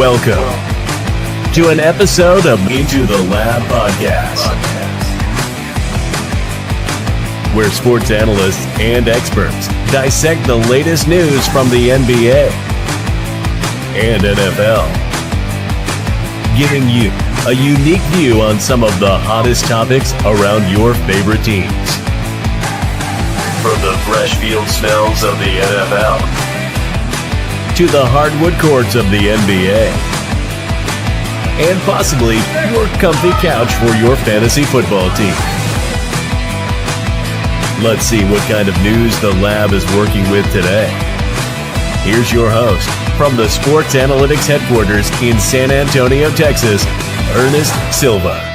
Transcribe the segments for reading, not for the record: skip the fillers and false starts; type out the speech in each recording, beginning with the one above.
Welcome to an episode of Into the Lab podcast, where sports analysts and experts dissect the latest news from the NBA and NFL, giving you a unique view on some of the hottest topics around your favorite teams. From the fresh field smells of the NFL to the hardwood courts of the NBA, and possibly your comfy couch for your fantasy football team. Let's see what kind of news the lab is working with today. Here's your host from the Sports Analytics headquarters in San Antonio, Texas, Ernest Silva.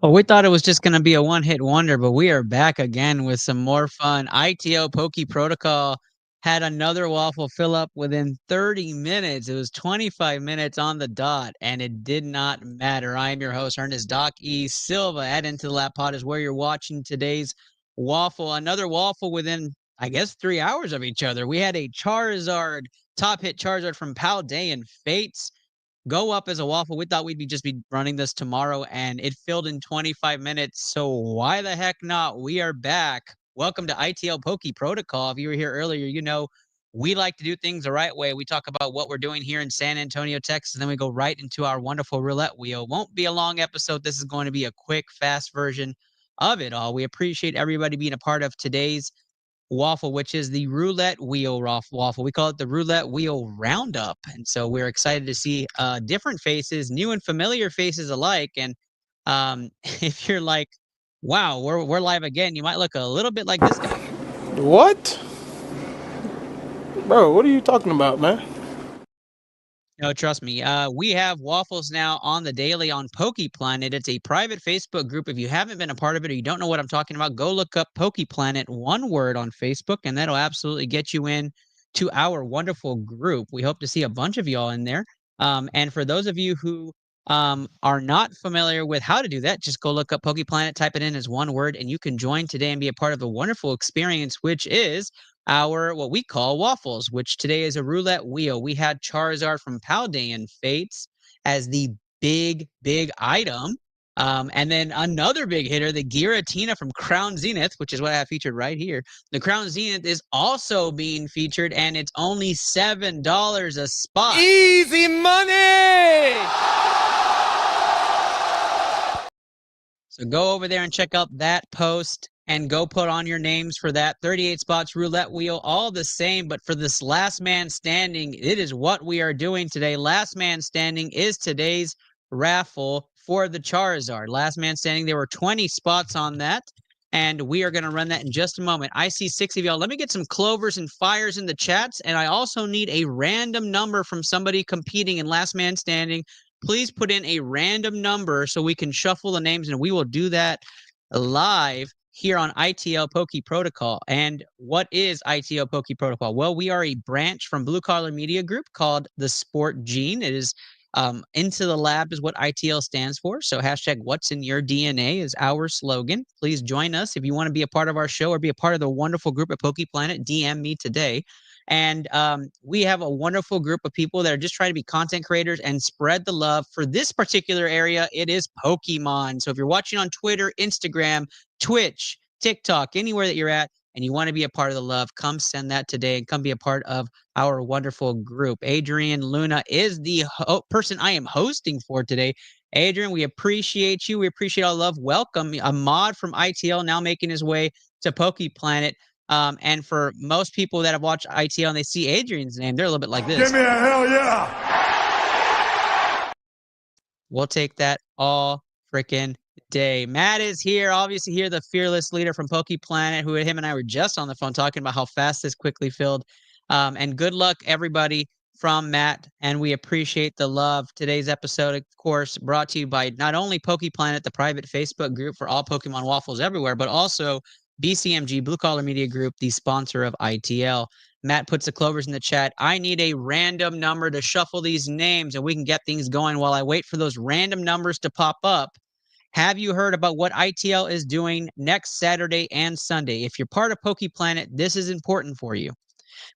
Well, we thought it was just going to be a one-hit wonder, but we are back again with some more fun. iTL Poke Protocol had another waffle fill up within 30 minutes. It was 25 minutes on the dot, and it did not matter. I am your host, Ernest Doc E. Silva. At Into the Lap Pod is where you're watching today's waffle. Another waffle within, I guess, 3 hours of each other. We had a Charizard, top hit Charizard from Paldean Fates go up as a waffle. We thought we'd just be running this tomorrow, and it filled in 25 minutes. So why the heck not? We are back. Welcome to ITL Poke Protocol. If you were here earlier, you know we like to do things the right way. We talk about what we're doing here in San Antonio, Texas, and then we go right into our wonderful roulette wheel. Won't be a long episode. This is going to be a quick, fast version of it all. We appreciate everybody being a part of today's waffle, which is the roulette wheel waffle. We call it the roulette wheel roundup. And so we're excited to see different faces, new and familiar faces alike. And if you're like, wow, we're live again, you might look a little bit like this guy. What? Bro, what are you talking about, man? No, trust me. We have waffles now on the daily on Poke Planet. It's a private Facebook group. If you haven't been a part of it or you don't know what I'm talking about, go look up Poke Planet, one word, on Facebook, and that'll absolutely get you in to our wonderful group. We hope to see a bunch of y'all in there. And for those of you who are not familiar with how to do that, just go look up Poke Planet, type it in as one word, and you can join today and be a part of a wonderful experience, which is our what we call waffles, which today is a roulette wheel. We had Charizard from Paldean Fates as the big item. And then another big hitter, the Giratina from Crown Zenith, which is what I have featured right here. The Crown Zenith is also being featured, and it's only $7 a spot. Easy money! So go over there and check out that post and go put on your names for that. 38 spots, roulette wheel, all the same. But for this last man standing, it is what we are doing today. Last man standing is today's raffle for the Charizard. Last man standing, there were 20 spots on that. And we are going to run that in just a moment. I see 6 of y'all. Let me get some clovers and fires in the chats. And I also need a random number from somebody competing in last man standing. Please put in a random number so we can shuffle the names, and we will do that live here on ITL Poke Protocol. And what is ITL Poke Protocol? Well, we are a branch from Blue Collar Media Group called the Sport Gene. It is Into the Lab is what ITL stands for. So hashtag what's in your DNA is our slogan. Please join us. If you want to be a part of our show or be a part of the wonderful group at Poke Planet, DM me today. And we have a wonderful group of people that are just trying to be content creators and spread the love. For this particular area, it is Pokemon. So if you're watching on Twitter, Instagram, Twitch, TikTok, anywhere that you're at, and you want to be a part of the love, come send that today and come be a part of our wonderful group. Adrian Luna is the person I am hosting for today. Adrian, we appreciate you. We appreciate all the love. Welcome. A mod from ITL now making his way to Poke Planet. And for most people that have watched ITL and they see Adrian's name, they're a little bit like this. Give me a hell yeah! We'll take that all freaking day. Matt is here, obviously here, the fearless leader from Poke Planet, who him and I were just on the phone talking about how fast this quickly filled. And good luck, everybody, from Matt, and we appreciate the love. Today's episode, of course, brought to you by not only Poke Planet, the private Facebook group for all Pokemon waffles everywhere, but also BCMG, Blue Collar Media Group, the sponsor of ITL. Matt puts the clovers in the chat. I need a random number to shuffle these names, and we can get things going while I wait for those random numbers to pop up. Have you heard about what ITL is doing next Saturday and Sunday? If you're part of Poke Planet, this is important for you.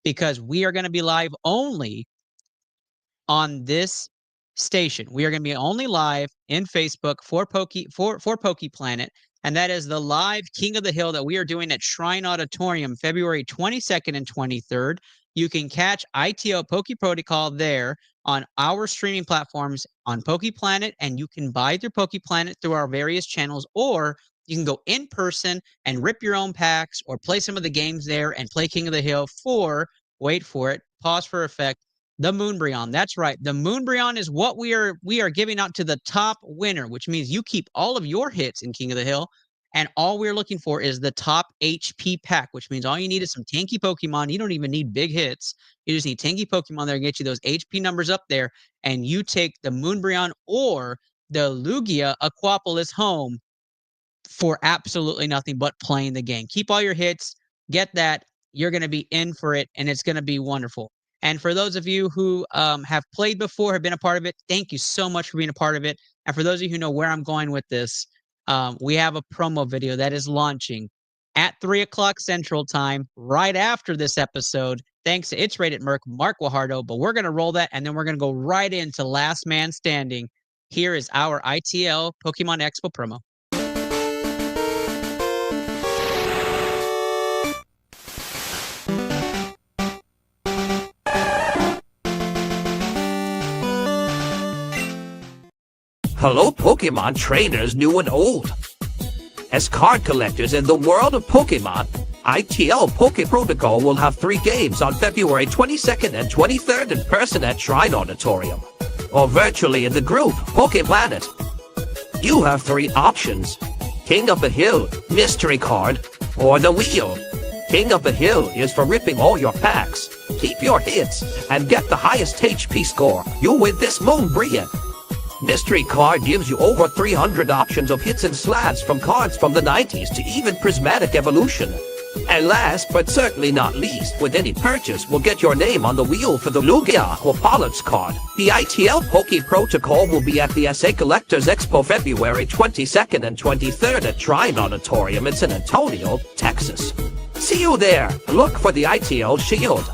because we are going to be live only on this station. We are going to be only live in Facebook for Poke Planet, and that is the live King of the Hill that we are doing at Shrine Auditorium February 22nd and 23rd. You can catch iTL Poke Protocol there on our streaming platforms on Poke Planet, and you can buy through Poke Planet through our various channels, or you can go in person and rip your own packs or play some of the games there and play King of the Hill for, wait for it, pause for effect, the Moonbryon. That's right. The Moonbryon is what we are giving out to the top winner, which means you keep all of your hits in King of the Hill, and all we're looking for is the top HP pack, which means all you need is some tanky Pokemon. You don't even need big hits. You just need tanky Pokemon there to get you those HP numbers up there, and you take the Moonbryon or the Lugia Aquapolis home for absolutely nothing but playing the game. Keep all your hits, get that. You're going to be in for it, and it's going to be wonderful. And for those of you who have played before, have been a part of it, thank you so much for being a part of it. And for those of you who know where I'm going with this, we have a promo video that is launching at 3 o'clock Central Time right after this episode. Thanks to It's Rated Merc, Mark Guajardo. But we're going to roll that, and then we're going to go right into Last Man Standing. Here is our ITL Pokemon Expo promo. Hello, Pokemon trainers new and old. As card collectors in the world of Pokemon, iTL Poke Protocol will have 3 games on February 22nd and 23rd in person at Shrine Auditorium, or virtually in the group Poke Planet. You have 3 options: King of the Hill, Mystery Card, or the Wheel. King of the Hill is for ripping all your packs, keep your hits, and get the highest HP score. You win this Moonbryon. Mystery Card gives you over 300 options of hits and slabs, from cards from the 90s to even Prismatic Evolution. And last but certainly not least, with any purchase, will get your name on the wheel for the Lugia Aquapolis card. The ITL Poke Protocol will be at the SA Collectors Expo February 22nd and 23rd at Shrine Auditorium in San Antonio, Texas. See you there. Look for the ITL Shield.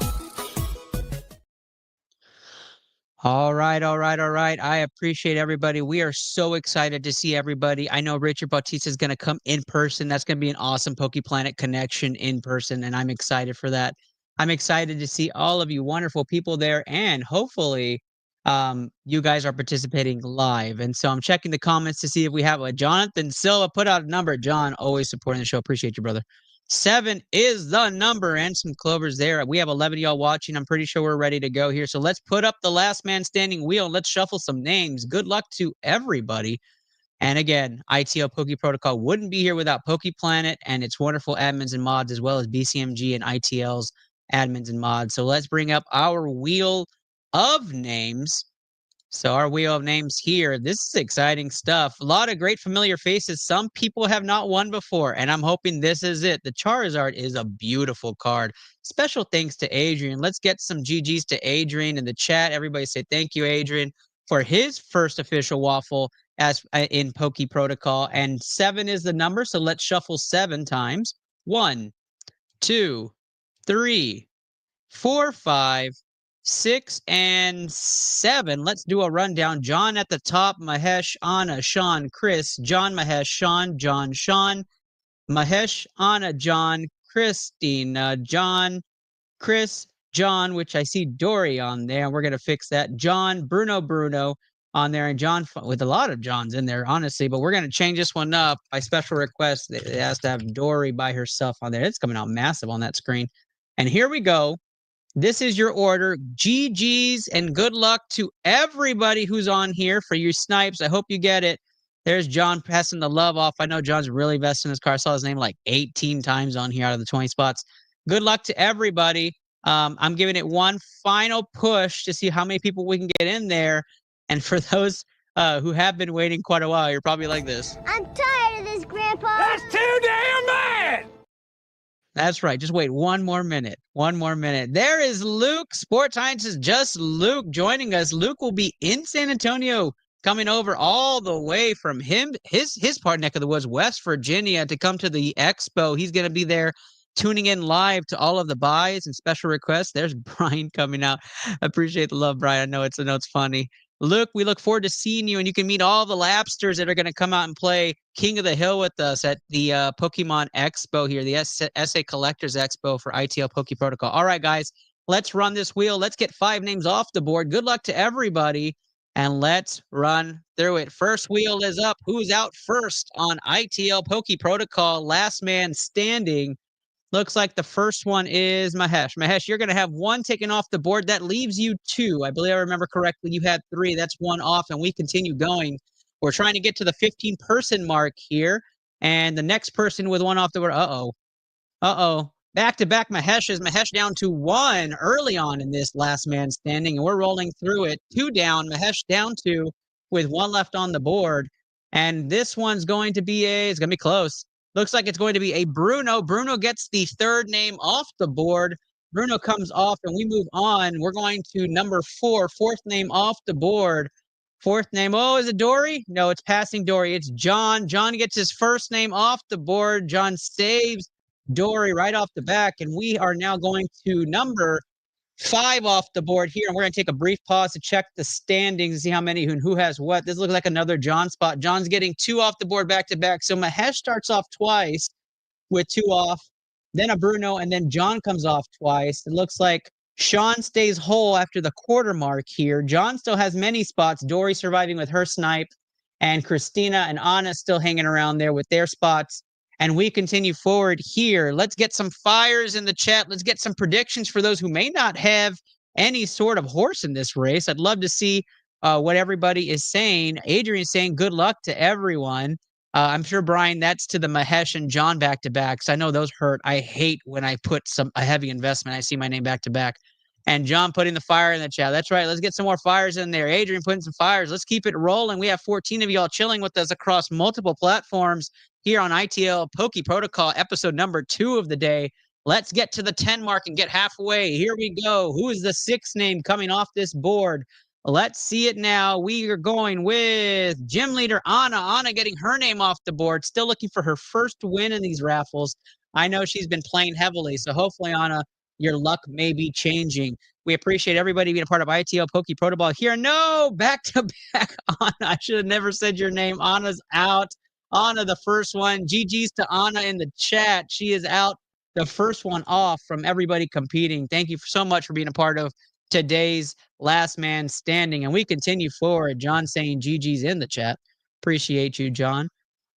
All right. I appreciate everybody. We are so excited to see everybody. I know Richard Bautista is going to come in person. That's going to be an awesome Poke Planet connection in person, and I'm excited for that. I'm excited to see all of you wonderful people there, and hopefully you guys are participating live. And so I'm checking the comments to see if we have a Jonathan Silva put out a number. John, always supporting the show. Appreciate you, brother. 7 is the number, and some clovers there. We have 11 of y'all watching. I'm pretty sure we're ready to go here. So let's put up the Last Man Standing wheel, and let's shuffle some names. Good luck to everybody. And again, ITL Poke Protocol wouldn't be here without Poke Planet and its wonderful admins and mods, as well as BCMG and ITL's admins and mods. So let's bring up our wheel of names. So our wheel of names here, this is exciting stuff. A lot of great familiar faces. Some people have not won before, and I'm hoping this is it. The Charizard is a beautiful card. Special thanks to Adrian. Let's get some GGs to Adrian in the chat. Everybody say thank you, Adrian, for his first official waffle as in Poke Protocol. And 7 is the number, so let's shuffle 7 times. 1, 2, 3, 4, 5, 6, and 7. Let's do a rundown. John at the top, Mahesh, Anna, Sean, Chris, John, Mahesh, Sean, John, Sean, Mahesh, Anna, John, Christine, John, Chris, John, which I see Dory on there. We're going to fix that. John, Bruno on there, and John with a lot of Johns in there, honestly, but we're going to change this one up by special request. It has to have Dory by herself on there. It's coming out massive on that screen. And here we go. This is your order. GG's and good luck to everybody who's on here for your snipes. I hope you get it. There's John passing the love off. I know John's really vested in his car. I saw his name like 18 times on here out of the 20 spots. Good luck to everybody. I'm giving it one final push to see how many people we can get in there. And for those who have been waiting quite a while, you're probably like this. I'm tired of this, Grandpa. That's too damn bad! That's right. Just wait one more minute. One more minute. There is Luke. Sports Science is just Luke joining us. Luke will be in San Antonio, coming over all the way from his part neck of the woods, West Virginia, to come to the expo. He's going to be there tuning in live to all of the buys and special requests. There's Brian coming out. I appreciate the love, Brian. I know it's funny. Luke, we look forward to seeing you, and you can meet all the Lapsters that are going to come out and play King of the Hill with us at the Pokemon Expo here, the SA Collectors Expo for ITL Poke Protocol. All right, guys, let's run this wheel. Let's get 5 names off the board. Good luck to everybody, and let's run through it. First wheel is up. Who's out first on ITL Poke Protocol? Last man standing. Looks like the first one is Mahesh. Mahesh, you're going to have 1 taken off the board. That leaves you 2. I believe I remember correctly. You had 3. That's 1 off, and we continue going. We're trying to get to the 15-person mark here, and the next person with 1 off the board. Uh-oh. Back-to-back Maheshes. Mahesh down to 1 early on in this last man standing, and we're rolling through it. 2 down. Mahesh down 2 with 1 left on the board, and this one's going to be it's going to be close. Looks like it's going to be a Bruno. Bruno gets the 3rd name off the board. Bruno comes off, and we move on. We're going to number 4, 4th name off the board. 4th name. Oh, is it Dory? No, it's passing Dory. It's John. John gets his 1st name off the board. John saves Dory right off the back, and we are now going to number 5 off the board here, and we're going to take a brief pause to check the standings and see how many and who has what. This looks like another John spot. John's getting 2 off the board back-to-back. So Mahesh starts off twice with 2 off, then a Bruno, and then John comes off twice. It looks like Sean stays whole after the quarter mark here. John still has many spots. Dory surviving with her snipe, and Christina and Anna still hanging around there with their spots. And we continue forward here. Let's get some fires in the chat. Let's get some predictions for those who may not have any sort of horse in this race. I'd love to see what everybody is saying. Adrian's saying good luck to everyone. I'm sure, Brian, that's to the Mahesh and John back-to-backs. I know those hurt. I hate when I put a heavy investment. I see my name back-to-back. And John putting the fire in the chat. That's right. Let's get some more fires in there. Adrian putting some fires. Let's keep it rolling. We have 14 of y'all chilling with us across multiple platforms here on ITL Poke Protocol, episode number 2 of the day. Let's get to the 10 mark and get halfway. Here we go. Who is the 6th name coming off this board? Let's see it now. We are going with gym leader Anna. Anna getting her name off the board. Still looking for her first win in these raffles. I know she's been playing heavily, so hopefully, Anna, your luck may be changing. We appreciate everybody being a part of ITL Poke Protocol here. No, back-to-back Anna. I should have never said your name. Anna's out. Anna, the first one. GG's to Anna in the chat. She is out, the first one off from everybody competing. Thank you so much for being a part of today's last man standing. And we continue forward. John saying GG's in the chat. Appreciate you, John.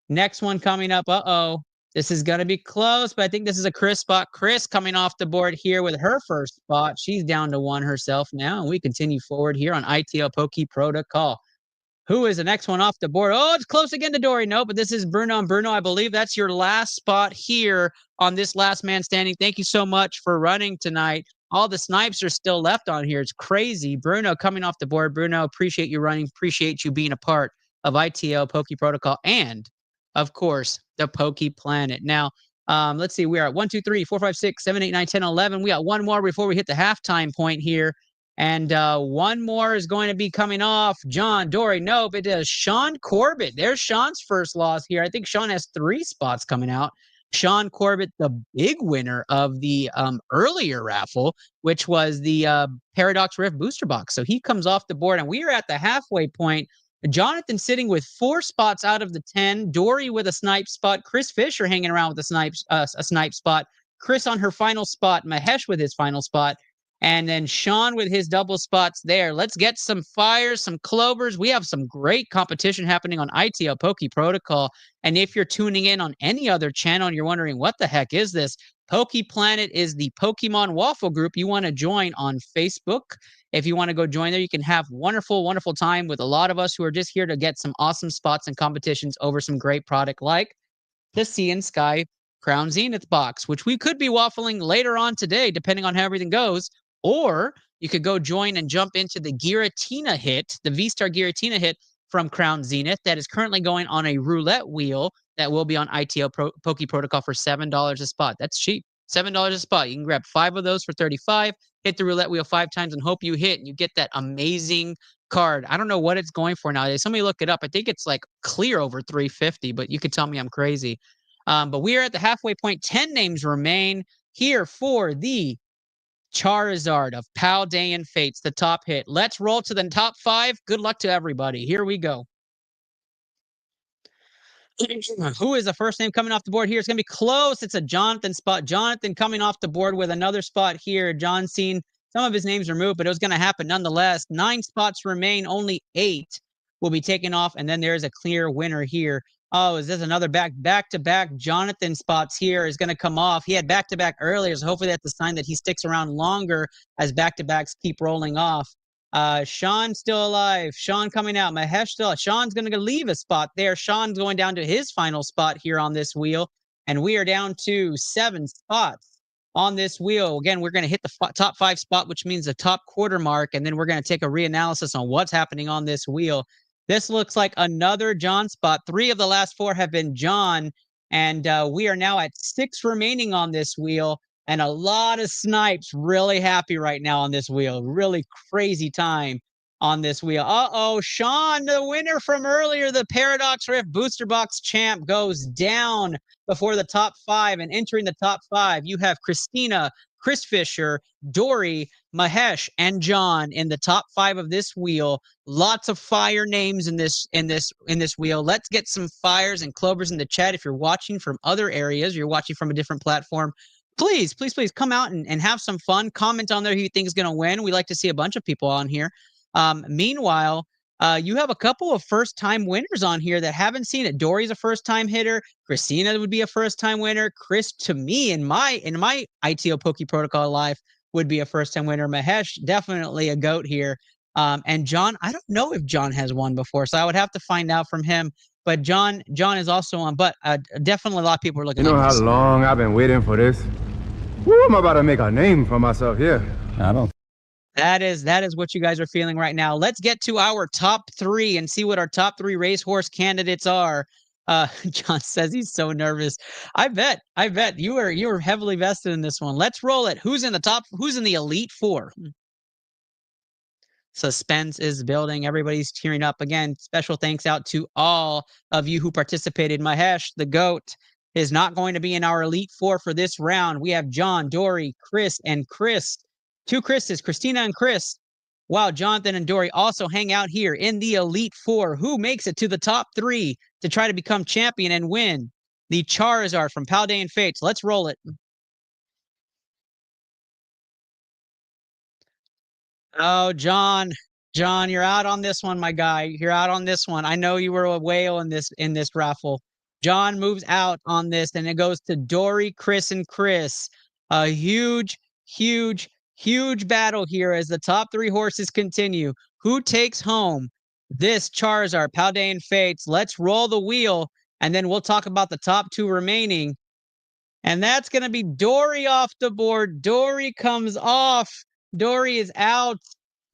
Next one coming up. Uh-oh. This is going to be close, but I think this is a Chris spot. Chris coming off the board here with her first spot. She's down to 1 herself now, and we continue forward here on ITL Poke Protocol. Who is the next one off the board? Oh, it's close again to Dory. No, but this is Bruno. And Bruno, I believe that's your last spot here on this last man standing. Thank you so much for running tonight. All the snipes are still left on here. It's crazy. Bruno coming off the board. Bruno, appreciate you running. Appreciate you being a part of ITL Poke Protocol and, of course, the Poke Planet. Now, let's see. We are at 1, 2, 3, 4, 5, 6, 7, 8, 9, 10, 11. We got one more before we hit the halftime point here. And one more is going to be coming off. John, Dory, nope. It is Sean Corbett. There's Sean's first loss here. I think Sean has 3 spots coming out. Sean Corbett, the big winner of the earlier raffle, which was the Paradox Rift booster box. So he comes off the board, and we are at the halfway point. Jonathan sitting with 4 spots out of the 10. Dory with a snipe spot. Chris Fisher hanging around with a snipe spot. Chris on her final spot. Mahesh with his final spot. And then Sean with his double spots there. Let's get some fires, some clovers. We have some great competition happening on ITL Poke Protocol. And if you're tuning in on any other channel and you're wondering what the heck is this, Poke Planet is the Pokemon Waffle group you want to join on Facebook. If you want to go join there, you can have wonderful, wonderful time with a lot of us who are just here to get some awesome spots and competitions over some great product like the Sea and Sky Crown Zenith box, which we could be waffling later on today, depending on how everything goes. Or you could go join and jump into the Giratina hit, the V-Star Giratina hit from Crown Zenith that is currently going on a roulette wheel that will be on ITL Poke Protocol for $7 a spot. That's cheap. $7 a spot. You can grab 5 of those for $35, hit the roulette wheel 5 times and hope you hit and you get that amazing card. I don't know what it's going for nowadays. Somebody look it up. I think it's like clear over $350, but you could tell me I'm crazy. But we are at the halfway point. 10 names remain here for the Charizard of Paldean Fates, the top hit. Let's roll to the top 5. Good luck to everybody. Here we go. Who is the first name coming off the board here? It's going to be close. It's a Jonathan spot. Jonathan coming off the board with another spot here. John's seen some of his names removed, but it was going to happen nonetheless. 9 spots remain. Only 8 will be taken off, and then there's a clear winner here. Oh, is this another back-to-back Jonathan spots here is going to come off. He had back-to-back earlier, so hopefully that's a sign that he sticks around longer as back-to-backs keep rolling off. Sean still alive. Sean coming out. Mahesh still. Sean's going to leave a spot there. Sean's going down to his final spot here on this wheel, and we are down to 7 spots on this wheel. Again, we're going to hit the top 5 spot, which means the top quarter mark, and then we're going to take a reanalysis on what's happening on this wheel. This looks like another John spot. 3 of the last 4 have been John, and we are now at 6 remaining on this wheel, and a lot of snipes really happy right now on this wheel. Really crazy time on this wheel. Uh-oh, Sean, the winner from earlier, the Paradox Rift Booster Box champ, goes down before the top 5, and entering the top 5, you have Christina, Chris Fisher, Dory, Mahesh, and John in the top 5 of this wheel. Lots of fire names in this wheel. Let's get some fires and clovers in the chat. If you're watching from other areas, you're watching from a different platform, please come out and have some fun. Comment on there who you think is going to win. We like to see a bunch of people on here. Meanwhile, you have a couple of first-time winners on here that haven't seen it. Dory's a first-time hitter. Christina would be a first-time winner. Chris, to me, in my ITL Poke Protocol life, would be a first-time winner. Mahesh, definitely a GOAT here. And John, I don't know if John has won before, so I would have to find out from him. But John is also on. But definitely a lot of people are looking. You know how long I've been waiting for this? Woo, I'm about to make a name for myself here. I don't. That is what you guys are feeling right now. Let's get to our top 3 and see what our top 3 racehorse candidates are. John says he's so nervous. I bet you were heavily vested in this one. Let's roll it. Who's in the Elite 4? Suspense is building. Everybody's tearing up. Again, special thanks out to all of you who participated. Mahesh, the GOAT, is not going to be in our Elite 4 for this round. We have John, Dory, Chris, and Chris. 2 Chris's, Christina and Chris. Wow, Jonathan and Dory also hang out here in the Elite 4. Who makes it to the top 3 to try to become champion and win the Charizard from Paldean Fates? Let's roll it. Oh, John, you're out on this one, my guy. You're out on this one. I know you were a whale in this raffle. John moves out on this, and it goes to Dory, Chris, and Chris. A huge battle here as the top 3 horses continue. Who takes home this Charizard, Paldean Fates? Let's roll the wheel, and then we'll talk about the top 2 remaining. And that's going to be Dory off the board. Dory comes off. Dory is out.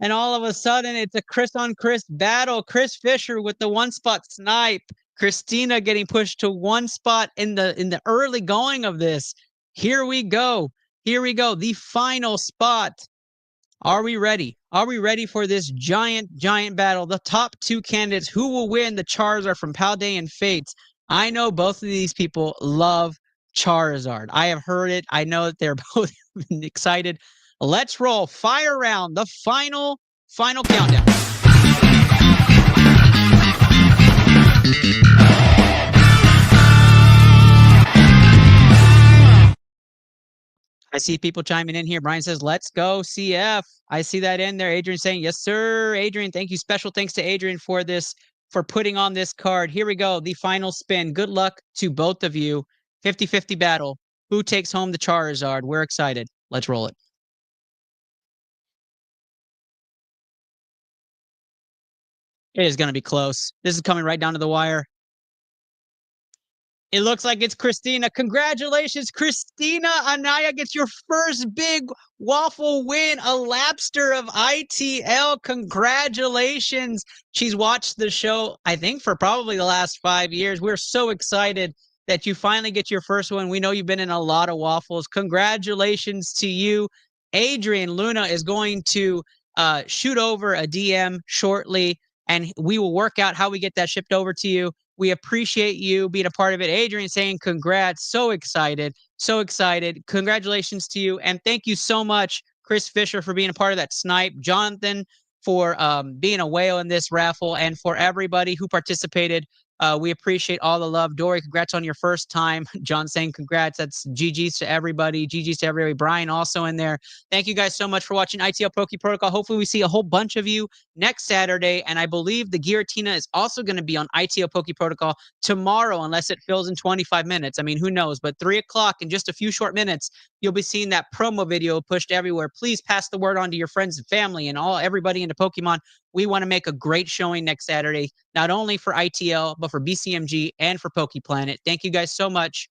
And all of a sudden, it's a Chris-on-Chris battle. Chris Fisher with the 1-spot snipe. Christina getting pushed to 1 spot in the early going of this. Here we go. The final spot. Are we ready? Are we ready for this giant battle? The top 2 candidates. Who will win the Charizard from Paldean Fates? I know both of these people love Charizard. I have heard it. I know that they're both excited. Let's roll. Fire round. The final countdown. I see people chiming in here. Brian says, let's go, CF. I see that in there. Adrian saying, yes, sir. Adrian, thank you. Special thanks to Adrian for putting on this card. Here we go. The final spin. Good luck to both of you. 50-50 battle. Who takes home the Charizard? We're excited. Let's roll it. It is going to be close. This is coming right down to the wire. It looks like it's Christina. Congratulations, Christina. Anaya gets your first big waffle win, a Lapster of ITL. Congratulations. She's watched the show, I think, for probably the last 5 years. We're so excited that you finally get your first one. We know you've been in a lot of waffles. Congratulations to you. Adrian Luna is going to shoot over a DM shortly, and we will work out how we get that shipped over to you. We appreciate you being a part of it. Adrian saying congrats. So excited. So excited. Congratulations to you. And thank you so much, Chris Fisher, for being a part of that snipe. Jonathan, for being a whale in this raffle, and for everybody who participated. We appreciate all the love. Dory, congrats on your first time. John saying congrats. That's GG's to everybody. GG's to everybody. Brian also in there. Thank you guys so much for watching ITL Poke Protocol. Hopefully we see a whole bunch of you next Saturday. And I believe the Giratina is also going to be on ITL Poke Protocol tomorrow, unless it fills in 25 minutes. I mean, who knows? But 3 o'clock in just a few short minutes, you'll be seeing that promo video pushed everywhere. Please pass the word on to your friends and family and everybody into Pokemon. We want to make a great showing next Saturday, not only for ITL, but for BCMG and for PokePlanet. Thank you guys so much.